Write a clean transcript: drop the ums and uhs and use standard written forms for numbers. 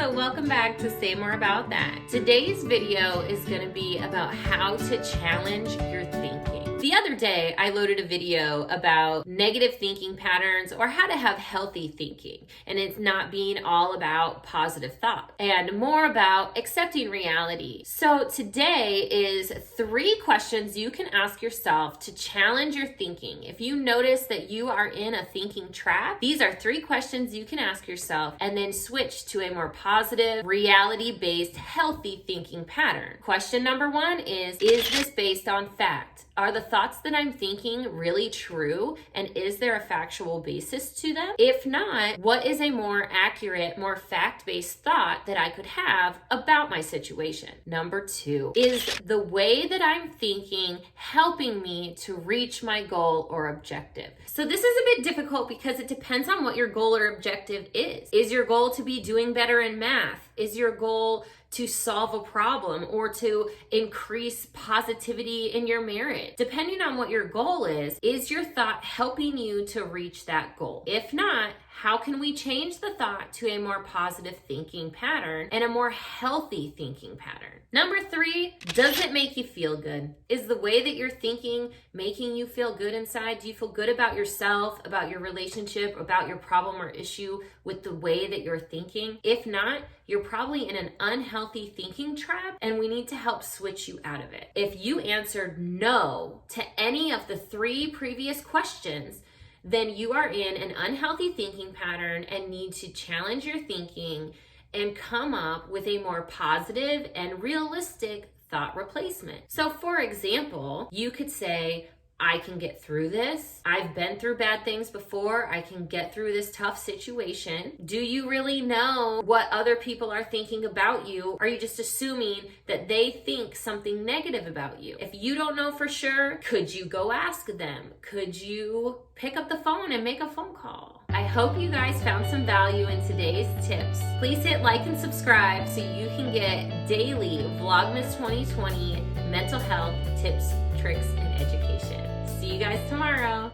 So welcome back to Say More About That. Today's video is going to be about how to challenge your thinking. The other day, I loaded a video about negative thinking patterns or how to have healthy thinking. And it's not being all about positive thought and more about accepting reality. So today is 3 questions you can ask yourself to challenge your thinking. If you notice that you are in a thinking trap, these are 3 questions you can ask yourself and then switch to a more positive, reality-based, healthy thinking pattern. Question number 1 is this based on fact? Are the thoughts that I'm thinking really true? And is there a factual basis to them? If not, what is a more accurate, more fact-based thought that I could have about my situation? Number 2, is the way that I'm thinking helping me to reach my goal or objective? So this is a bit difficult because it depends on what your goal or objective is. Is your goal to be doing better in math? Is your goal to solve a problem or to increase positivity in your marriage? Depending on what your goal is your thought helping you to reach that goal? If not, how can we change the thought to a more positive thinking pattern and a more healthy thinking pattern? Number 3, does it make you feel good? Is the way that you're thinking making you feel good inside? Do you feel good about yourself, about your relationship, about your problem or issue with the way that you're thinking? If not, you're probably in an unhealthy thinking trap and we need to help switch you out of it. If you answered no to any of the 3 previous questions, then you are in an unhealthy thinking pattern and need to challenge your thinking and come up with a more positive and realistic thought replacement. So for example, you could say, I can get through this. I've been through bad things before. I can get through this tough situation. Do you really know what other people are thinking about you? Are you just assuming that they think something negative about you? If you don't know for sure, could you go ask them? Could you pick up the phone and make a phone call? I hope you guys found some value in today's tips. Please hit like and subscribe so you can get daily Vlogmas 2020 mental health tips, tricks, and education. See you guys tomorrow.